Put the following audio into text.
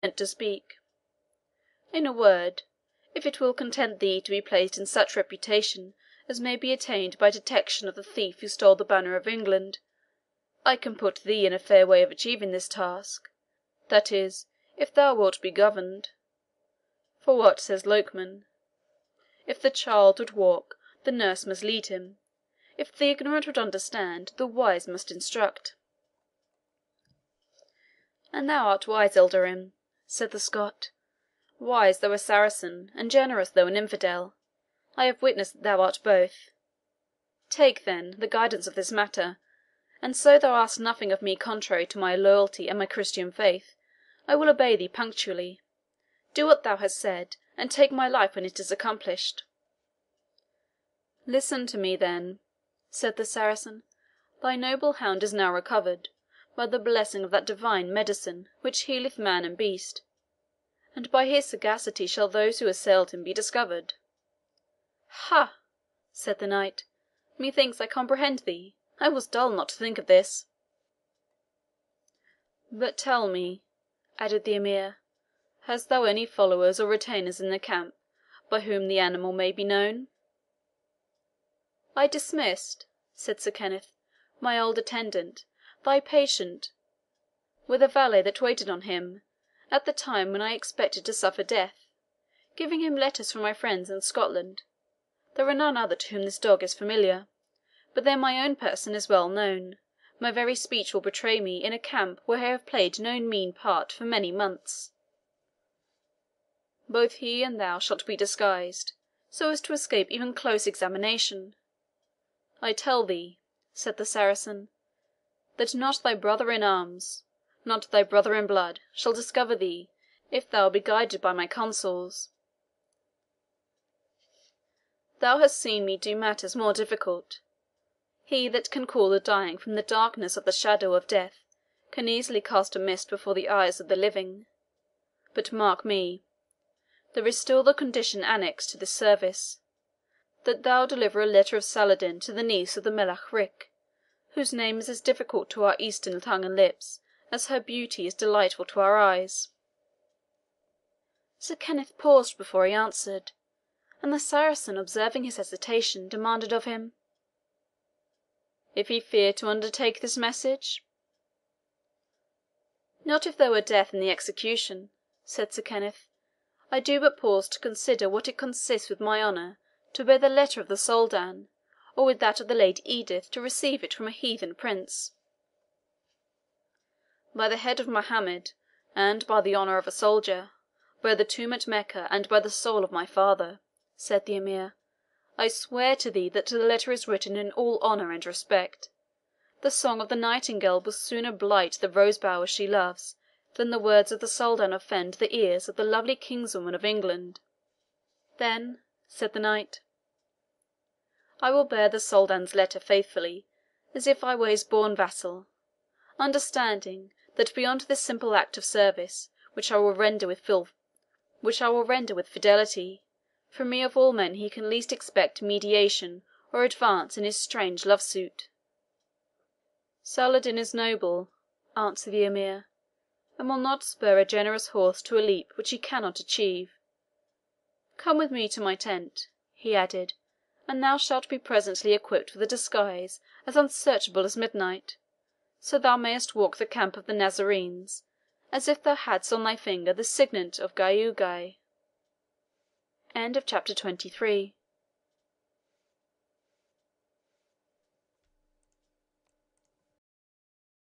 to speak. In a word, if it will content thee to be placed in such reputation as may be attained by detection of the thief who stole the banner of England, I can put thee in a fair way of achieving this task, that is, if thou wilt be governed. For what says Lokman? If the child would walk, the nurse must lead him. If the ignorant would understand, the wise must instruct. And thou art wise, Ilderim, said the Scot, wise though a Saracen, and generous though an infidel. I have witnessed that thou art both. Take, then, the guidance of this matter, and so thou ask nothing of me contrary to my loyalty and my Christian faith, I will obey thee punctually. Do what thou hast said, and take my life when it is accomplished. Listen to me, then, said the Saracen. Thy noble hound is now recovered, by the blessing of that divine medicine which healeth man and beast, and by his sagacity shall those who assailed him be discovered. Ha! said the knight, methinks I comprehend thee. I was dull not to think of this. But tell me, added the Emir, hast thou any followers or retainers in the camp by whom the animal may be known? I dismissed, said Sir Kenneth, my old attendant, thy patient, with a valet that waited on him, at the time when I expected to suffer death, giving him letters from my friends in Scotland. There are none other to whom this dog is familiar, but then my own person is well known. My very speech will betray me in a camp where I have played no mean part for many months. Both he and thou shalt be disguised, so as to escape even close examination. I tell thee, said the Saracen, that not thy brother in arms, not thy brother in blood, shall discover thee, if thou be guided by my counsels. Thou hast seen me do matters more difficult. He that can call the dying from the darkness of the shadow of death can easily cast a mist before the eyes of the living. But mark me, there is still the condition annexed to this service, that thou deliver a letter of Saladin to the niece of the Melech Ric, whose name is as difficult to our Eastern tongue and lips as her beauty is delightful to our eyes. Sir Kenneth paused before he answered, and the Saracen, observing his hesitation, demanded of him, if he feared to undertake this message? Not if there were death in the execution, said Sir Kenneth. I do but pause to consider what it consists with my honour to bear the letter of the Soldan, or with that of the Lady Edith to receive it from a heathen prince. By the head of Mohammed, and by the honour of a soldier, by the tomb at Mecca, and by the soul of my father, said the Emir, I swear to thee that the letter is written in all honour and respect. The song of the nightingale will sooner blight the rose bower she loves than the words of the Soldan offend the ears of the lovely kinswoman of England. Then, said the knight, I will bear the Soldan's letter faithfully, as if I were his born vassal, understanding that beyond this simple act of service, which I will render with fidelity, from me of all men he can least expect mediation or advance in his strange love suit. Saladin is noble, answered the Emir, and will not spur a generous horse to a leap which he cannot achieve. Come with me to my tent, he added, and thou shalt be presently equipped with a disguise as unsearchable as midnight, so thou mayest walk the camp of the Nazarenes, as if thou hadst on thy finger the signet of Giugai. Chapter 24